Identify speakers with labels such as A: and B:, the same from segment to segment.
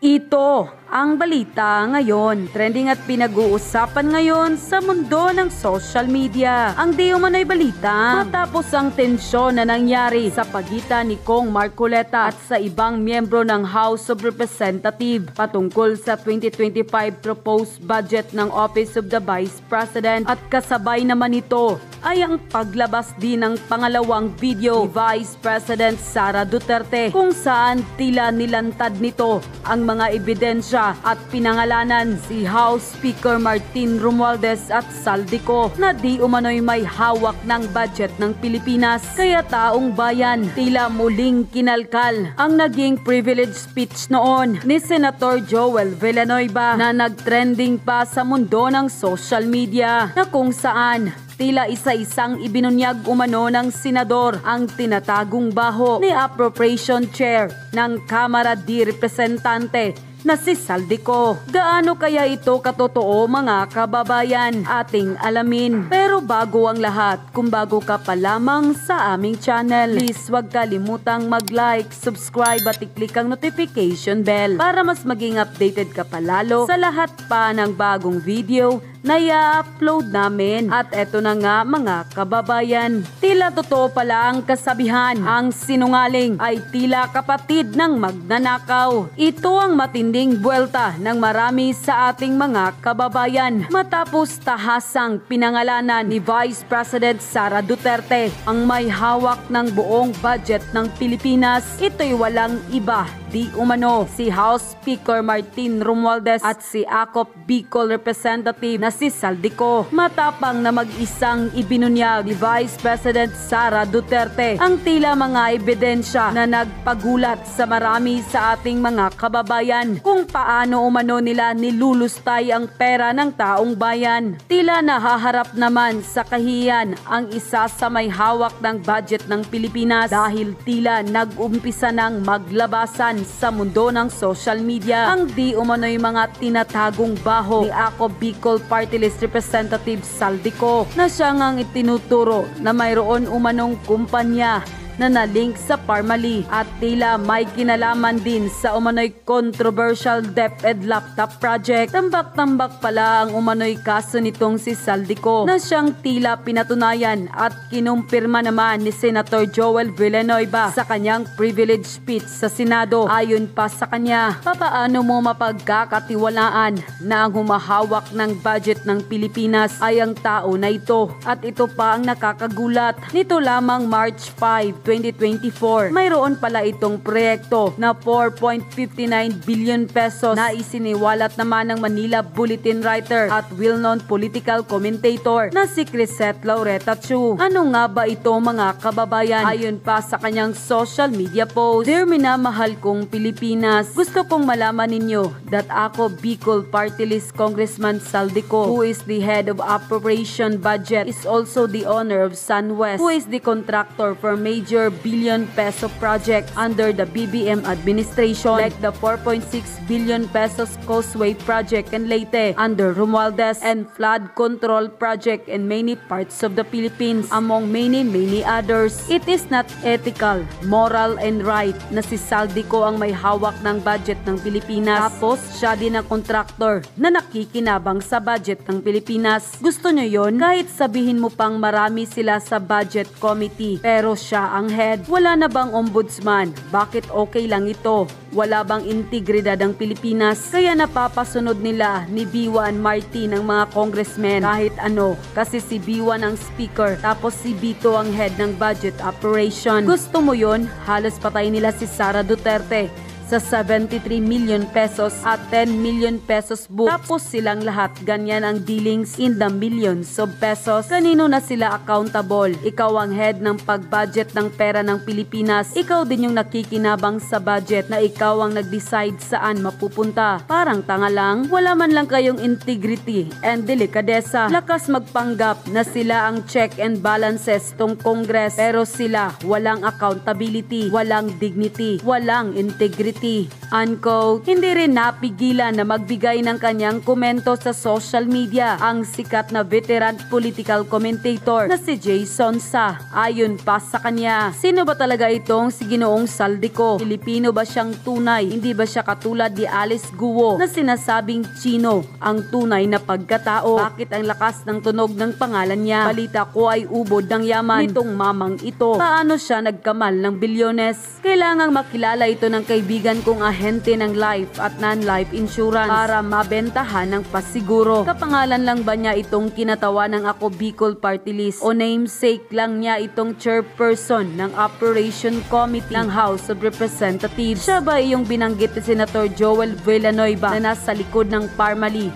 A: Ito ang balita ngayon. Trending at pinag-uusapan ngayon sa mundo ng social media. Ang di umano'y balita matapos ang tensyon na nangyari sa pagitan ni Kong Marcoleta at sa ibang miyembro ng House of Representatives patungkol sa 2025 proposed budget ng Office of the Vice President, at kasabay naman ito ay ang paglabas din ng pangalawang video ni Vice President Sara Duterte kung saan tila nilantad nito ang mga ebidensya at pinangalanan si House Speaker Martin Romualdez at Saldico na di umano'y may hawak ng budget ng Pilipinas. Kaya taong bayan tila muling kinalkal ang naging privilege speech noon ni Senator Joel Villanueva na nagtrending pa sa mundo ng social media, na kung saan tila isa-isang ibinunyag umano ng senador ang tinatagong baho ni Appropriation Chair ng Kamara de Representante na si Saldico. Gaano kaya ito katotoo, mga kababayan? Ating alamin. Pero bago ang lahat, kung bago ka pa lamang sa aming channel, please huwag kalimutang mag-like, subscribe at i-click ang notification bell para mas maging updated ka palalo sa lahat pa ng bagong video na i-upload namin. At eto na nga, mga kababayan, tila totoo pala ang kasabihan, ang sinungaling ay tila kapatid ng magnanakaw. Ito ang matinding buwelta ng marami sa ating mga kababayan matapos tahasang pinangalanan ni Vice President Sara Duterte ang may hawak ng buong budget ng Pilipinas. Ito'y walang iba di umano si House Speaker Martin Romualdez at si Akop Bicol Representative na si Saldico. Matapang na mag-isang ibinunyag ni Vice President Sara Duterte ang tila mga ebidensya na nagpagulat sa marami sa ating mga kababayan kung paano umano nila nilulustay ang pera ng taong bayan. Tila nahaharap naman sa kahiyan ang isa sa may hawak ng budget ng Pilipinas dahil tila nag-umpisa ng maglabasan sa mundo ng social media ang di umano'y mga tinatagong baho ni Akop Bicol Party List Representative Saldico na siya ngang itinuturo na mayroon umanong kumpanya na nalink sa Parmali at tila may kinalaman din sa umano'y controversial DepEd laptop project. Tambak-tambak pala ang umano'y kaso nitong si Saldico na siyang tila pinatunayan at kinumpirma naman ni Senator Joel Villanueva sa kanyang privilege speech sa Senado. Ayon pa sa kanya, papaano mo mapagkakatiwalaan na ang humahawak ng budget ng Pilipinas ay ang tao na ito? At ito pa ang nakakagulat. Nito lamang March 5, 2024, mayroon pala itong proyekto na 4.59 billion pesos na isiniwalat naman ng Manila Bulletin writer at well-known political commentator na si Crisette Laureta Chu. Ano nga ba ito, mga kababayan? Ayon pa sa kanyang social media post, "Dear minamahal kong Pilipinas, gusto kong malaman ninyo that ako, Bicol Party List Congressman Saldico, who is the head of Appropriation Budget, is also the owner of SunWest, who is the contractor for major billion peso project under the BBM administration like the 4.6 billion pesos Causeway project in Leyte under Romualdez and flood control project in many parts of the Philippines, among many others. It is not ethical, moral and right na si Saldico ang may hawak ng budget ng Pilipinas, tapos siya din ang contractor na nakikinabang sa budget ng Pilipinas. Gusto nyo yon? Kahit sabihin mo pang marami sila sa budget committee, pero siya ang head. Wala na bang ombudsman? Bakit okay lang ito? Wala bang integridad ang Pilipinas? Kaya napapasunod nila ni B1 Martin ang mga congressmen kahit ano, kasi si B1 ang speaker tapos si Bito ang head ng budget operation. Gusto mo yon? Halos patay nila si Sara Duterte sa 73 million pesos at 10 million pesos book. Tapos silang lahat ganyan ang dealings in the millions of pesos. Kanino na sila accountable? Ikaw ang head ng pag-budget ng pera ng Pilipinas. Ikaw din yung nakikinabang sa budget na ikaw ang nag-decide saan mapupunta. Parang tanga lang. Wala man lang kayong integrity and delikadesa. Lakas magpanggap na sila ang check and balances tong Congress, pero sila walang accountability, walang dignity, walang integrity. Committee. Unquote. Hindi rin napigilan na magbigay ng kanyang komento sa social media ang sikat na veteran political commentator na si Jason Sa. Ayon pa sa kanya, sino ba talaga itong si Ginoong Saldico? Pilipino ba siyang tunay? Hindi ba siya katulad ni Alice Guo na sinasabing Chino ang tunay na pagkatao? Bakit ang lakas ng tunog ng pangalan niya? Balita ko ay ubod ng yaman nitong mamang ito. Paano siya nagkamal ng bilyones? Kailangang makilala ito ng kaibigan kong ahente ng life at non-life insurance para mabentahan ng pasiguro. Kapangalan lang ba niya itong kinatawa ng Ako Bicol Party List o namesake lang niya itong chairperson ng Operation Committee ng House of Representatives? Siya ba iyong binanggit ni Senator Joel Villanueva na nasa likod ng Parmali,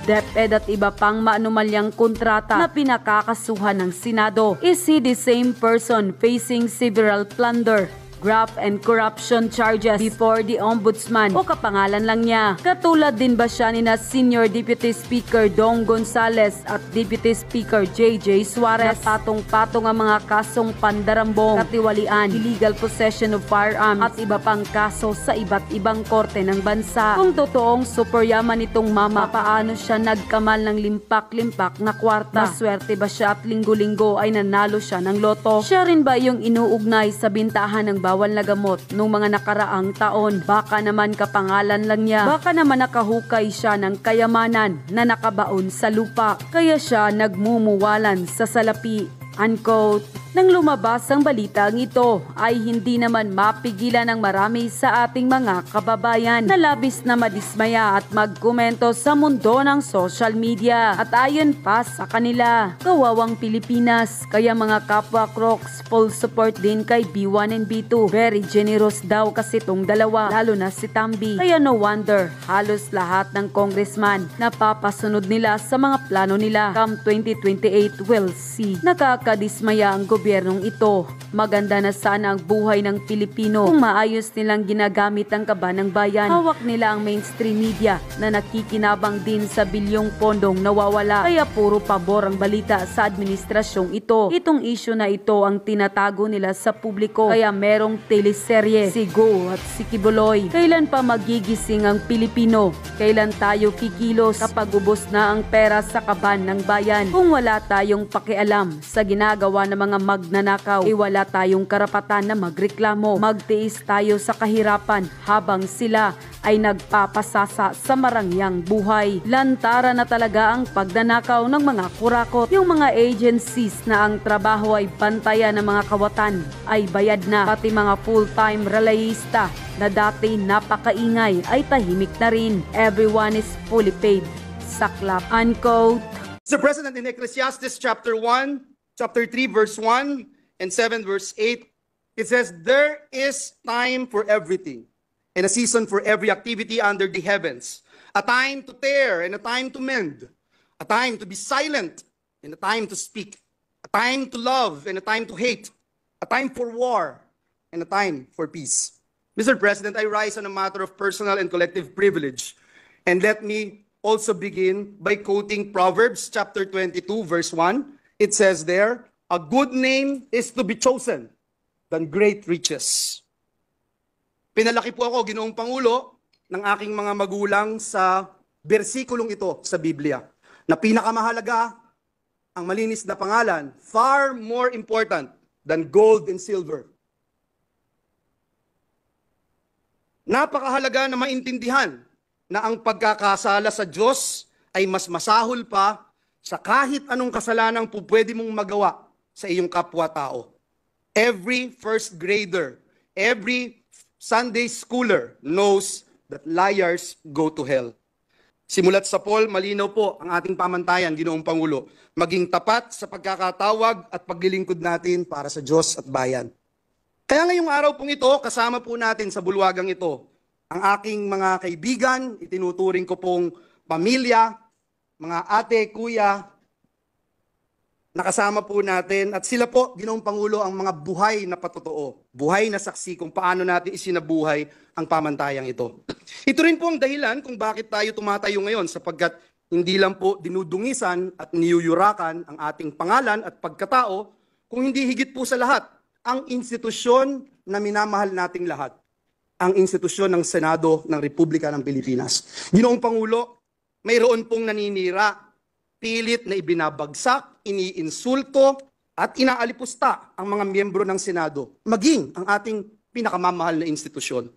A: DepEd at iba pang maanumalyang kontrata na pinakakasuhan ng Senado? Is he the same person facing several plunder, graft and corruption charges before the Ombudsman o kapangalan lang niya? Katulad din ba siya ni na Senior Deputy Speaker Dong Gonzales at Deputy Speaker JJ Suarez? Patong-patong ang mga kasong pandarambong, katiwalian, illegal possession of firearms at iba pang kaso sa iba't ibang korte ng bansa. Kung totoong super yaman itong mama, paano siya nagkamal ng limpak-limpak na kwarta? Maswerte ba siya at linggo-linggo ay nanalo siya ng loto? Siya rin ba yung inuugnay sa bintahan ng bawal na gamot nung mga nakaraang taon? Baka naman kapangalan lang niya. Baka naman nakahukay siya ng kayamanan na nakabaon sa lupa, kaya siya nagmumuwalan sa salapi. Unquote. Nang lumabas ang balitang ito ay hindi naman mapigilan ng marami sa ating mga kababayan na labis na madismaya at magkomento sa mundo ng social media. At ayon pa sa kanila, kawawang Pilipinas, kaya mga kapwa Crocs full support din kay B1 and B2. Very generous daw kasi tong dalawa, lalo na si Tambi. Kaya no wonder halos lahat ng congressman napapasunod nila sa mga plano nila. Come 2028 we'll see. Nakakadismaya ang gobyernong ito. Maganda na sana ang buhay ng Pilipino kung maayos nilang ginagamit ang kaba ng bayan. Hawak nila ang mainstream media na nakikinabang din sa bilyong pondong nawawala. Kaya puro pabor ang balita sa administrasyong ito. Itong issue na ito ang tinatago nila sa publiko. Kaya merong teleserye, si Go at si Kibuloy. Kailan pa magigising ang Pilipino? Kailan tayo kikilos kapag ubos na ang pera sa kaban ng bayan? Kung wala tayong pakialam sa ginagawa ng mga magnanakaw, wala tayong karapatan na magreklamo. Magtiis tayo sa kahirapan habang sila ay nagpapasasa sa marangyang buhay. Lantara na talaga ang pagnanakaw ng mga kurakot. Yung mga agencies na ang trabaho ay bantayan ng mga kawatan ay bayad na. Pati mga full-time relayista na dati napakaingay ay tahimik na rin. Everyone is fully paid. Saklap. Unquote.
B: Mr. President, in Ecclesiastes chapter 1, chapter 3, verse 1 and 7, verse 8, it says, "There is time for everything, and a season for every activity under the heavens. A time to tear and a time to mend. A time to be silent and a time to speak. A time to love and a time to hate. A time for war and a time for peace." Mr. President, I rise on a matter of personal and collective privilege. And let me also begin by quoting Proverbs chapter 22, verse 1. It says there, "A good name is to be chosen than great riches." Pinalaki po ako, Ginoong Pangulo, ng aking mga magulang sa bersikulong ito sa Biblia, na pinakamahalaga ang malinis na pangalan, far more important than gold and silver. Napakahalaga na maintindihan na ang pagkakasala sa Diyos ay mas masahol pa sa kahit anong kasalanang po pwede mong magawa sa iyong kapwa-tao. Every first grader, every Sunday schooler knows that liars go to hell. Simulat sa Paul, malinaw po ang ating pamantayan, Ginoong Pangulo, maging tapat sa pagkakatawag at paglilingkod natin para sa Diyos at bayan. Kaya ngayong araw pong ito, kasama po natin sa bulwagang ito, ang aking mga kaibigan, itinuturing ko pong pamilya, mga ate, kuya, nakasama po natin, at sila po, Ginoong Pangulo, ang mga buhay na patotoo, buhay na saksi kung paano natin isinabuhay ang pamantayang ito. Ito rin po ang dahilan kung bakit tayo tumatayo ngayon, sapagkat hindi lang po dinudungisan at niyuyurakan ang ating pangalan at pagkatao, kung hindi higit po sa lahat, ang institusyon na minamahal nating lahat, ang institusyon ng Senado ng Republika ng Pilipinas. Ginoong Pangulo, mayroon pong naninira, pilit na ibinabagsak, iniinsulto, at inaalipusta ang mga miyembro ng Senado, maging ang ating pinakamamahal na institusyon.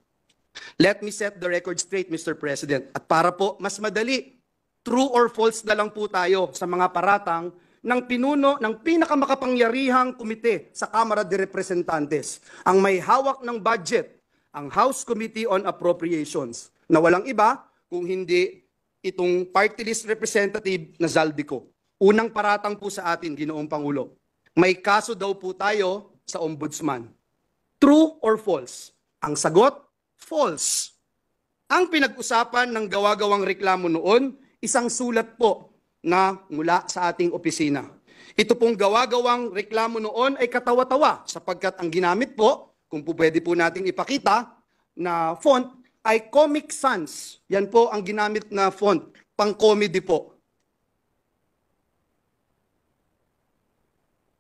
B: Let me set the record straight, Mr. President. At para po mas madali, true or false na lang po tayo sa mga paratang ng pinuno ng pinakamakapangyarihang komite sa Kamara de Representantes, ang may hawak ng budget, ang House Committee on Appropriations, na walang iba kung hindi itong party list representative na Zaldico. Unang paratang po sa atin, Ginoong Pangulo, may kaso daw po tayo sa Ombudsman. True or false? Ang sagot, false. Ang pinag-usapan ng gawa-gawang reklamo noon, isang sulat po na mula sa ating opisina. Ito pong gawa-gawang reklamo noon ay katawa-tawa sapagkat ang ginamit po, kung po pwede po nating ipakita, na font ay Comic Sans. Yan po ang ginamit na font, pang-comedy po.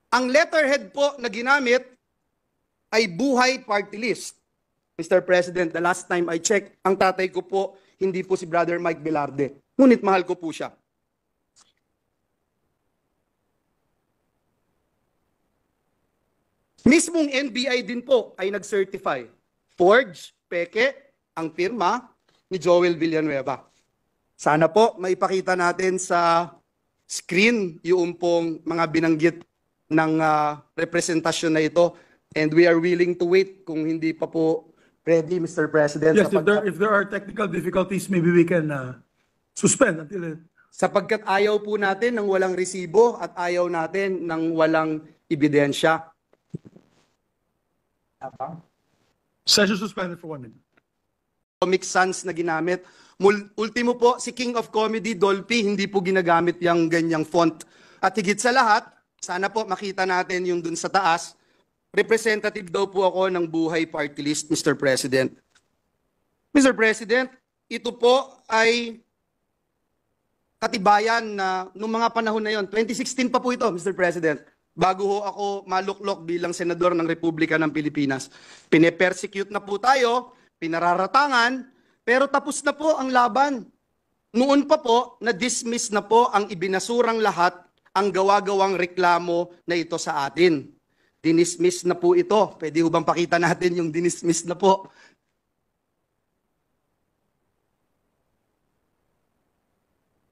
B: Ang letterhead po na ginamit ay Buhay Party List. Mr. President, the last time I checked, ang tatay ko po, hindi po si Brother Mike Velarde. Ngunit mahal ko po siya. Mismong NBI din po ay nag-certify. Forge, peke, ang pirma ni Joel Villanueva. Sana po maipakita natin sa screen yung pong mga binanggit ng representasyon na ito. And we are willing to wait kung hindi pa po ready, Mr. President.
C: Yes, if there are technical difficulties, maybe we can suspend until it...
B: Sapagkat ayaw po natin ng walang resibo at ayaw natin ng walang ebidensya.
C: Session suspended for 1 minute.
B: Comic Sans na ginamit. Ultimo po, si King of Comedy, Dolphy, hindi po ginagamit yung ganyang font. At higit sa lahat, sana po makita natin yung dun sa taas, representative daw po ako ng Buhay Party List, Mr. President. Mr. President, ito po ay katibayan na noong mga panahon na yon, 2016 pa po ito, Mr. President, bago ho ako maluklok bilang senador ng Republika ng Pilipinas. Pine-persecute na po tayo, pinararatangan, pero tapos na po ang laban. Noon pa po, na-dismiss na po ang ibinasurang lahat ang gawa-gawang reklamo na ito sa atin. Dinismiss na po ito. Pwede ho bang pakita natin yung dinismiss na po?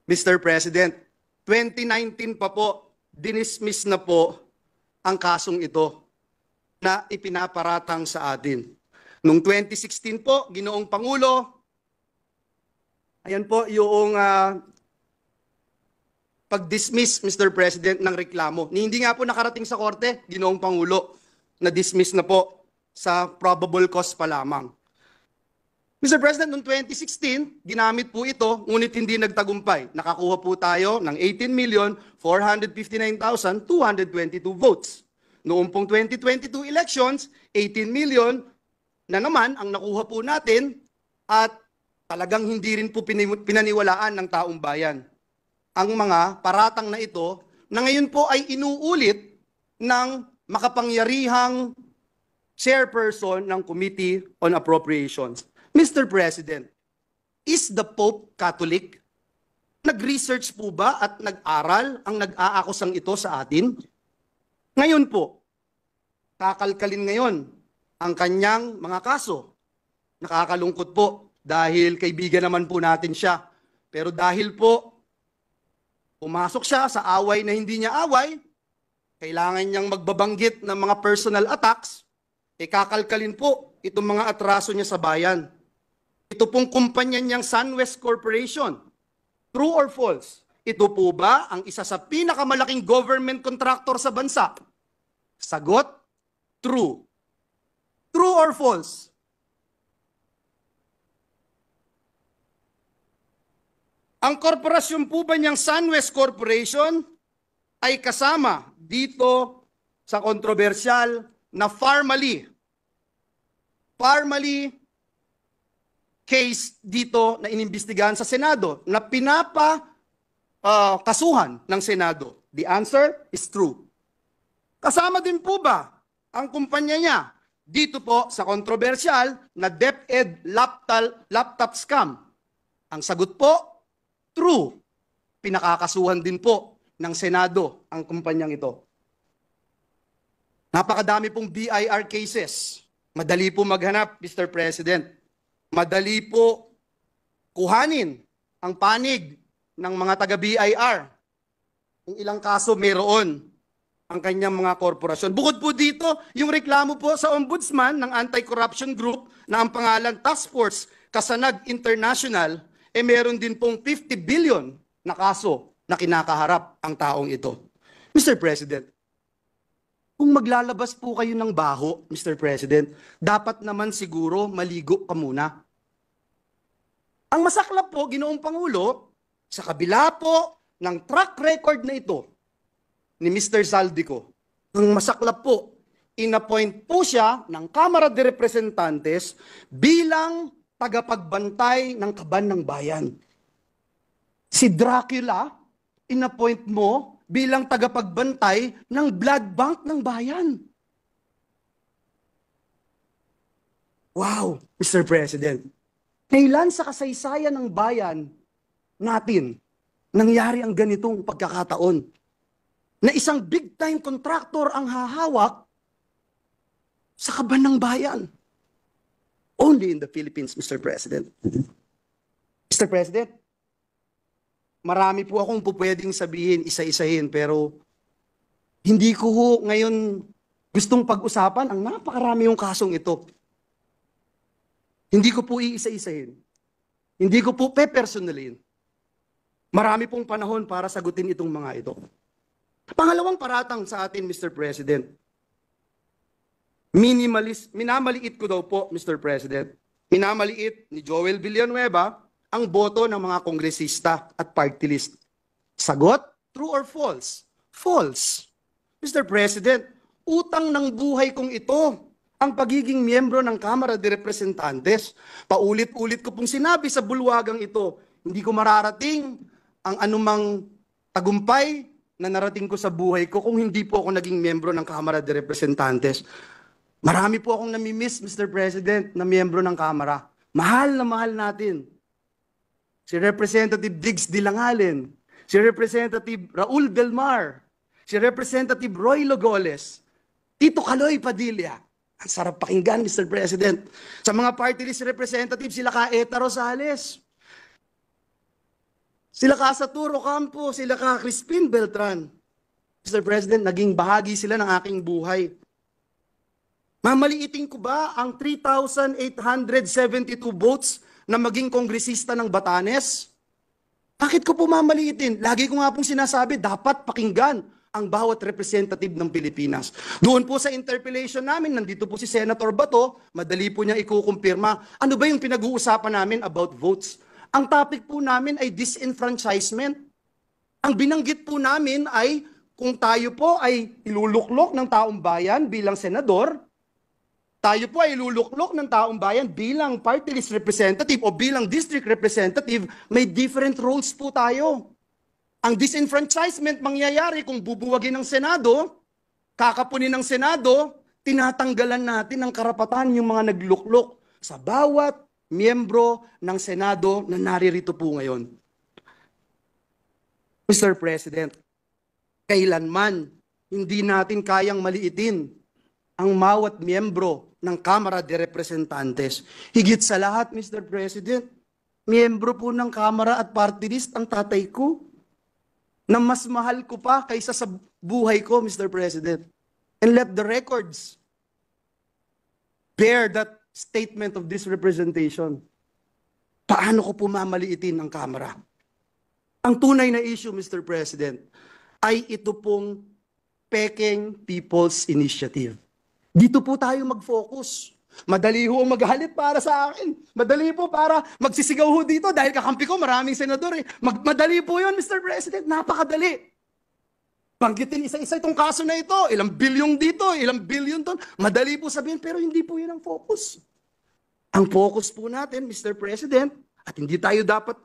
B: Mr. President, 2019 pa po, dinismiss na po ang kasong ito na ipinaparatang sa atin. Noong 2016 po, Ginoong Pangulo, ayan po yung pag-dismiss, Mr. President, ng reklamo. Hindi nga po nakarating sa korte, Ginoong Pangulo, na-dismiss na po sa probable cause pa lamang. Mr. President, noong 2016, ginamit po ito, ngunit hindi nagtagumpay. Nakakuha po tayo ng 18,459,222 votes. Noong pong 2022 elections, 18 million na naman ang nakuha po natin at talagang hindi rin po pinaniwalaan ng taong bayan ang mga paratang na ito na ngayon po ay inuulit ng makapangyarihang chairperson ng Committee on Appropriations. Mr. President, is the Pope Catholic? Nag-research po ba at nag-aral ang nag-aakusang ito sa atin? Ngayon po, kakalkalin ngayon ang kanyang mga kaso. Nakakalungkot po dahil kaibigan naman po natin siya. Pero dahil po pumasok siya sa away na hindi niya away, kailangan niyang magbabanggit ng mga personal attacks, kakalkalin po itong mga atraso niya sa bayan. Ito pong kumpanya niyang SunWest Corporation. True or false? Ito po ba ang isa sa pinakamalaking government contractor sa bansa? Sagot, true. True or false? Ang korporasyon po ba niyang SunWest Corporation ay kasama dito sa kontrobersyal na Farmally case dito na inimbestigahan sa Senado na kasuhan ng Senado? The answer is true. Kasama din po ba ang kumpanya niya dito po sa kontrobersyal na DepEd laptop scam? Ang sagot po, true. Pinakakasuhan din po ng Senado ang kumpanyang ito. Napakadami pong BIR cases. Madali po maghanap, Mr. President. Madali po kuhanin ang panig ng mga taga-BIR. Kung ilang kaso meron ang kanyang mga korporasyon. Bukod po dito, yung reklamo po sa ombudsman ng anti-corruption group na ang pangalan Task Force Kasanag International, meron din pong 50 billion na kaso na kinakaharap ang taong ito. Mr. President, kung maglalabas po kayo ng baho, Mr. President, dapat naman siguro maligo ka muna. Ang masaklap po, Ginoong Pangulo, sa kabila po ng track record na ito ni Mr. Zaldico, ang masaklap po, inappoint po siya ng Kamara de Representantes bilang tagapagbantay ng kaban ng bayan. Si Dracula, inappoint mo bilang tagapagbantay ng blood bank ng bayan. Wow, Mr. President. Kailan sa kasaysayan ng bayan natin nangyari ang ganitong pagkakataon? Na isang big-time contractor ang hahawak sa kaban ng bayan. Only in the Philippines, Mr. President. Mr. President, marami po akong pupwedeng sabihin, isa-isahin, pero hindi ko ho ngayon gustong pag-usapan ang napakarami yung kasong ito. Hindi ko po iisa-isahin. Hindi ko po pe-personalin. Marami pong panahon para sagutin itong mga ito. Pangalawang paratang sa atin, Mr. President. Minamaliit ko daw po, Mr. President. Minamaliit ni Joel Villanueva ang boto ng mga kongresista at party list. Sagot, true or false? False. Mr. President, utang ng buhay kong ito ang pagiging miyembro ng Kamara de Representantes. Paulit-ulit ko pong sinabi sa bulwagang ito, hindi ko mararating ang anumang tagumpay na narating ko sa buhay ko kung hindi po ako naging miyembro ng Kamara de Representantes. Marami po akong namimiss, Mr. President, na miyembro ng Kamara. Mahal na mahal natin. Si Representative Diggs Dilangalen, si Representative Raul Belmar, si Representative Roy Logoles, Tito Kaloy Padilla. Ang sarap pakinggan, Mr. President. Sa mga party list representative, sila ka Eta Rosales, sila ka Saturo Campo, sila ka Crispin Beltran. Mr. President, naging bahagi sila ng aking buhay. Mamaliitin ko ba ang 3,872 votes na maging kongresista ng Batanes? Bakit ko po mamaliitin? Lagi ko nga pong sinasabi, dapat pakinggan ang bawat representative ng Pilipinas. Doon po sa interpellation namin, nandito po si Senator Bato, madali po niya ikukumpirma. Ano ba yung pinag-uusapan namin about votes? Ang topic po namin ay disenfranchisement. Ang binanggit po namin ay kung tayo po ay iluluklok ng taong bayan bilang senador, tayo po ay iluluklok ng taong bayan bilang party list representative o bilang district representative, may different roles po tayo. Ang disenfranchisement mangyayari kung bubuwagin ng Senado, kakapunin ng Senado, tinatanggalan natin ng karapatan yung mga nagluklok sa bawat miyembro ng Senado na naririto po ngayon. Mr. President, kailanman hindi natin kayang maliitin ang bawat miyembro ng Kamara de Representantes. Higit sa lahat, Mr. President, miyembro po ng Kamara at party list ang tatay ko, na mas mahal ko pa kaysa sa buhay ko, Mr. President. And let the records bear that statement of this representation. Paano ko po mamaliitin ang Kamara? Ang tunay na issue, Mr. President, ay ito pong Peking People's Initiative. Dito po tayo mag-focus. Madali ho maghalit para sa akin. Madali po para magsisigaw ho dito dahil kakampi ko maraming senador. Madali po yun, Mr. President. Napakadali. Banggitin isa-isa itong kaso na ito. Ilang bilyong dito, ilang bilyon doon. Madali po sabihin, pero hindi po yun ang focus. Ang focus po natin, Mr. President, at hindi tayo dapat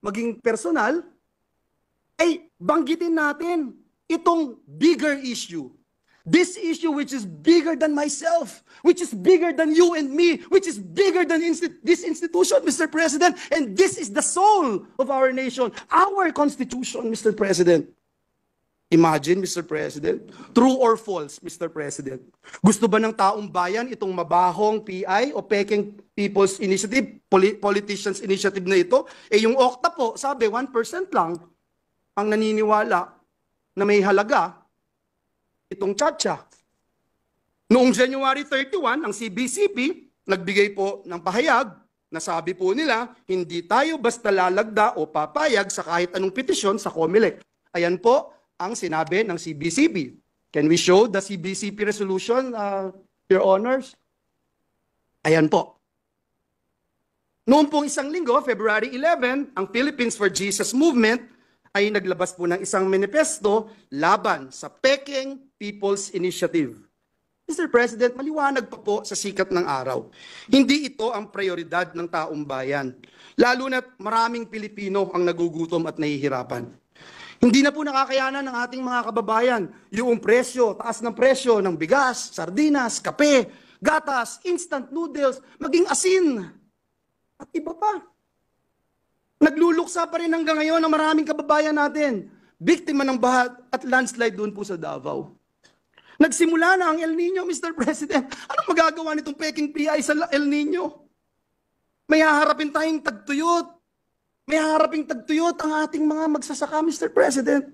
B: maging personal, ay banggitin natin itong bigger issue. This issue which is bigger than myself, which is bigger than you and me, which is bigger than this institution, Mr. President, and this is the soul of our nation, our Constitution, Mr. President. Imagine, Mr. President, true or false, Mr. President? Gusto ba ng taong bayan itong mabahong PI o peking People's Initiative, Politicians Initiative na ito? Yung OCTA po, sabi 1% lang ang naniniwala na may halaga itong tsa-tsa. Noong January 31, ang CBCP nagbigay po ng pahayag na sabi po nila, hindi tayo basta lalagda o papayag sa kahit anong petisyon sa COMELEC. Ayan po ang sinabi ng CBCP. Can we show the CBCP resolution, Your Honors? Ayan po. Noong pong isang linggo, February 11, ang Philippines for Jesus Movement ay naglabas po ng isang manifesto laban sa Peking People's Initiative. Mr. President, maliwanag pa po sa sikat ng araw. Hindi ito ang prioridad ng taong bayan. Lalo na't maraming Pilipino ang nagugutom at nahihirapan. Hindi na po nakakayanan ng ating mga kababayan yung presyo, taas ng presyo ng bigas, sardinas, kape, gatas, instant noodles, maging asin, at iba pa. Nagluluksa pa rin hanggang ngayon ang maraming kababayan natin. Biktima ng baha at landslide doon po sa Davao. Nagsimula na ang El Nino, Mr. President. Anong magagawa nitong Peking PI sa El Nino? May haharapin tayong tagtuyot. May haharaping tagtuyot ang ating mga magsasaka, Mr. President.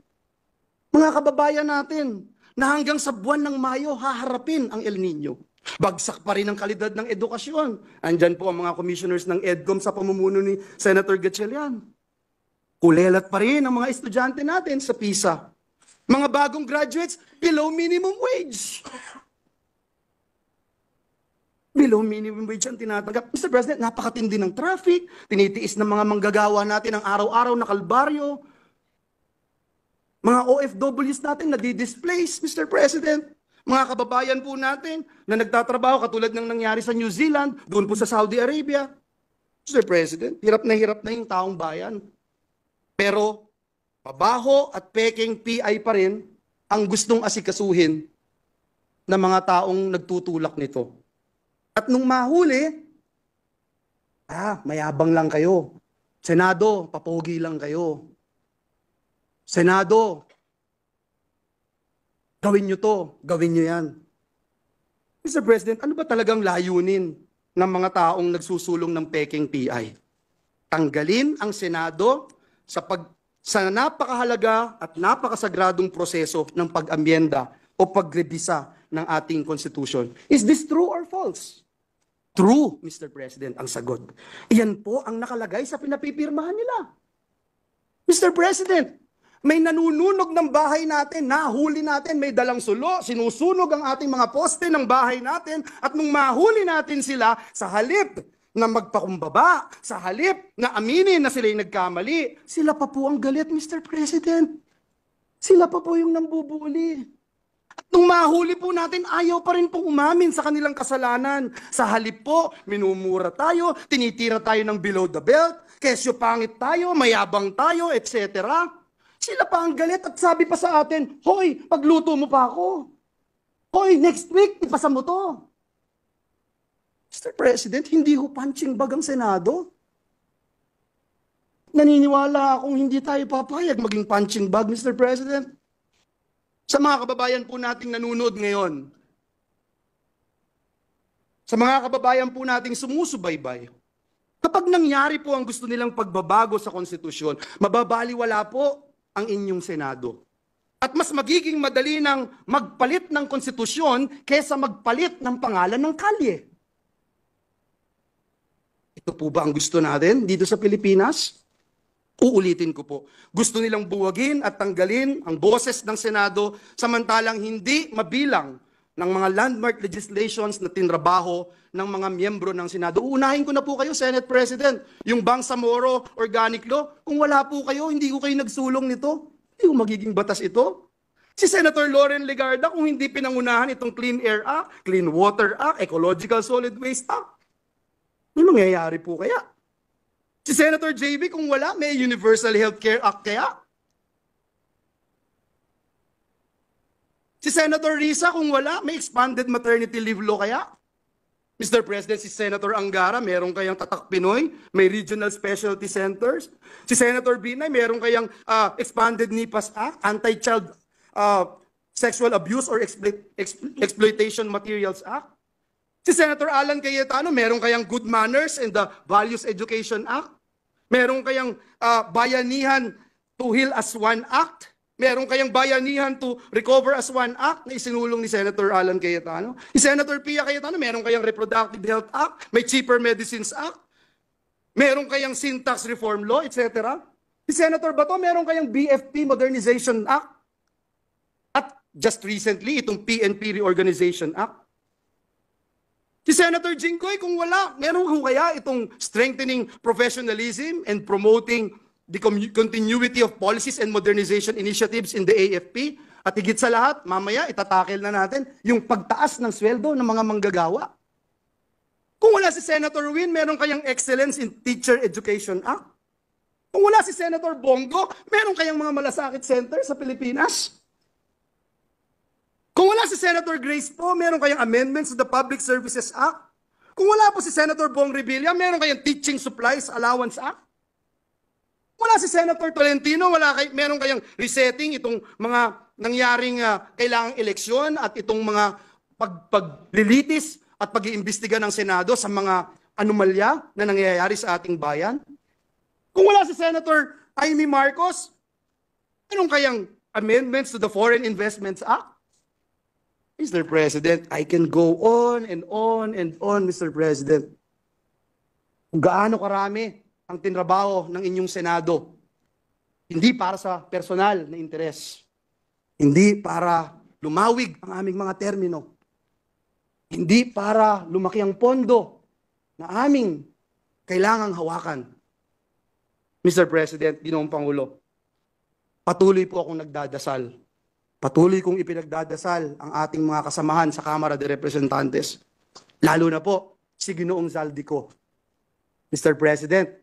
B: Mga kababayan natin na hanggang sa buwan ng Mayo haharapin ang El Nino. Bagsak pa rin ang kalidad ng edukasyon. Andyan po ang mga commissioners ng EDCOM sa pamumuno ni Senator Gatchalian. Kulelat pa rin ang mga estudyante natin sa PISA. Mga bagong graduates, below minimum wage. Below minimum wage ang tinatanggap. Mr. President, napakatindi ng traffic, tinitiis ng mga manggagawa natin ang araw-araw na kalbaryo. Mga OFWs natin na di-displace, Mr. President. Mga kababayan po natin na nagtatrabaho katulad ng nangyari sa New Zealand, doon po sa Saudi Arabia. Mr. President, hirap na yung taong bayan. Pero, mabaho at peking PI pa rin ang gustong asikasuhin ng mga taong nagtutulak nito. At nung mahuli, mayabang lang kayo. Senado, papogi lang kayo. Senado, gawin nyo to, gawin nyo yan. Mr. President, ano ba talagang layunin ng mga taong nagsusulong ng peking PI? Tanggalin ang Senado sa napakahalaga at napakasagradong proseso ng pag-amyenda o pagrebisa ng ating konstitusyon. Is this true or false? True, Mr. President, ang sagot. Iyan po ang nakalagay sa pinapipirmahan nila. Mr. President, may nanununog ng bahay natin, nahuli natin, may dalang sulo, sinusunog ang ating mga poste ng bahay natin, at nung mahuli natin sila, sa halip na magpakumbaba, sa halip na aminin na sila'y nagkamali, sila pa po ang galit, Mr. President. Sila pa po yung nambubuli. At nung mahuli po natin, ayaw pa rin pong umamin sa kanilang kasalanan. Sa halip po, minumura tayo, tinitira tayo ng below the belt, kesyo pangit tayo, mayabang tayo, etc. Sila pa ang galit at sabi pa sa atin, hoy, pagluto mo pa ako. Hoy, next week, ipasa mo to. Mr. President, hindi ho punching bag ang Senado. Naniniwala akong hindi tayo papayag maging punching bag, Mr. President. Sa mga kababayan po nating nanonood ngayon, sa mga kababayan po nating sumusubaybay, kapag nangyari po ang gusto nilang pagbabago sa konstitusyon, mababaliwala po ang inyong Senado. At mas magiging madali ng magpalit ng konstitusyon kaysa magpalit ng pangalan ng kalye. Ito po ba ang gusto natin dito sa Pilipinas? Uulitin ko po. Gusto nilang buwagin at tanggalin ang boses ng Senado samantalang hindi mabilang ng mga landmark legislations na tinrabaho ng mga miyembro ng Senado. Uunahin ko na po kayo, Senate President, yung Bangsamoro Organic Law. Kung wala po kayo, hindi ko kayo nagsulong nito. Hindi ko magiging batas ito. Si Senator Loren Legarda, kung hindi pinangunahan itong Clean Air Act, Clean Water Act, Ecological Solid Waste Act, may mangyayari po kaya? Si Senator JB, kung wala, may Universal Healthcare Act kaya? Si Senator Risa, kung wala, may expanded maternity leave law kaya? Mr. President, si Senator Angara, meron kayang Tatak Pinoy, may regional specialty centers. Si Senator Binay, meron kayang expanded NIPAS Act, Anti-Child Sexual Abuse or Exploitation Materials Act. Si Senator Alan Cayetano, meron kayang Good Manners and the Values Education Act. Meron kayang Bayanihan to Heal as One Act. Meron kayang Bayanihan to Recover as One Act na isinulong ni Senator Alan Cayetano. Si Senator Pia Cayetano, meron kayang Reproductive Health Act, may Cheaper Medicines Act, meron kayang Syntax Reform Law, etc. Si Senator Bato, meron kayang BFP Modernization Act. At just recently, itong PNP Reorganization Act. Si Senator Jinggoy, kung wala, meron kung kaya itong Strengthening Professionalism and Promoting the continuity of policies and modernization initiatives in the AFP. At higit sa lahat, mamaya itatakil na natin yung pagtaas ng sweldo ng mga manggagawa. Kung wala si Senator Win, meron kayang Excellence in Teacher Education Act. Kung wala si Senator Bongo, meron kayang mga malasakit center sa Pilipinas. Kung wala si Senator Grace po, meron kayang amendments to the Public Services Act. Kung wala po si Senator Bong Revilla, meron kayang Teaching Supplies Allowance Act. Wala si Senator Tolentino, meron kayang resetting itong mga nangyaring kailangang eleksyon at itong mga paglilitis at pag-iimbestiga ng Senado sa mga anomalya na nangyayari sa ating bayan. Kung wala si Senator Amy Marcos, meron kayang amendments to the Foreign Investments Act. Mr. President, I can go on and on and on, Mr. President. Kung gaano karami ang tinrabaho ng inyong Senado. Hindi para sa personal na interes. Hindi para lumawig ang aming mga termino. Hindi para lumaki ang pondo na aming kailangang hawakan. Mr. President, Ginoong Pangulo, patuloy po akong nagdadasal. Patuloy kong ipinagdadasal ang ating mga kasamahan sa Kamara de Representantes. Lalo na po si Ginoong Zaldico. Mr. President,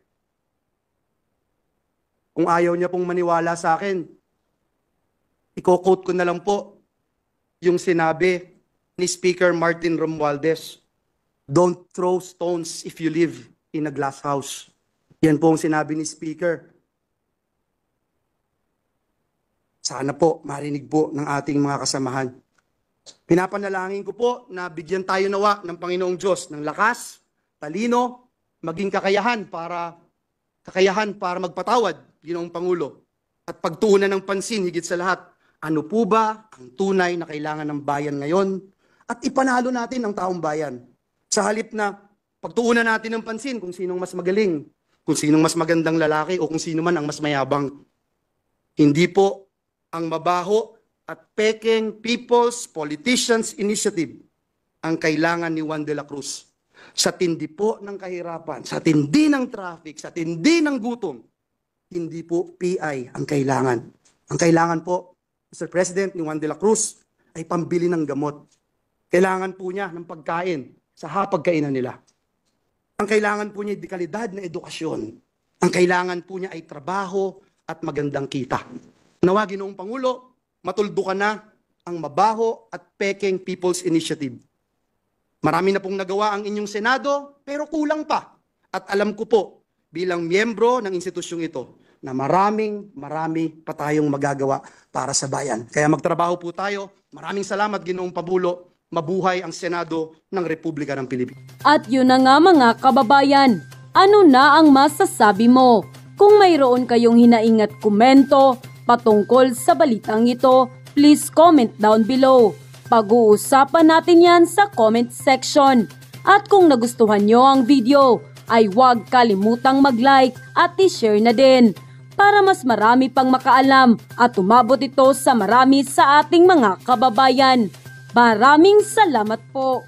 B: kung ayaw niya pong maniwala sa akin, i-quote ko na lang po yung sinabi ni Speaker Martin Romualdez, "Don't throw stones if you live in a glass house." Yan po ang sinabi ni Speaker. Sana po marinig po ng ating mga kasamahan. Pinapanalangin ko po na bigyan tayo nawa ng Panginoong Diyos ng lakas, talino, maging kakayahan para magpatawad, Ginoong Pangulo, at pagtuunan ng pansin higit sa lahat, ano po ba ang tunay na kailangan ng bayan ngayon at ipanalo natin ang taong bayan. Sa halip na pagtuunan natin ng pansin kung sinong mas magaling, kung sinong mas magandang lalaki o kung sino man ang mas mayabang. Hindi po ang mabaho at peking People's Politicians Initiative ang kailangan ni Juan de la Cruz. Sa tindi po ng kahirapan, sa tindi ng traffic, sa tindi ng gutom, hindi po PI ang kailangan. Ang kailangan po, Mr. President, ni Juan de la Cruz ay pambili ng gamot. Kailangan po niya ng pagkain sa hapagkainan nila. Ang kailangan po niya ay dekalidad na edukasyon. Ang kailangan po niya ay trabaho at magandang kita. Nawa, Ginoong Pangulo, matuldukan na ang mabaho at peking People's Initiative. Marami na pong nagawa ang inyong Senado, pero kulang pa. At alam ko po, bilang miyembro ng institusyong ito, na marami pa tayong magagawa para sa bayan. Kaya magtrabaho po tayo. Maraming salamat, Ginoong Pabulo. Mabuhay ang Senado ng Republika ng Pilipinas.
A: At yun na nga mga kababayan, ano na ang masasabi mo? Kung mayroon kayong hinaing at komento patungkol sa balitang ito, please comment down below. Pag-uusapan natin yan sa comment section. At kung nagustuhan nyo ang video, ay huwag kalimutang mag-like at i-share na din para mas marami pang makaalam at umabot ito sa marami sa ating mga kababayan. Maraming salamat po!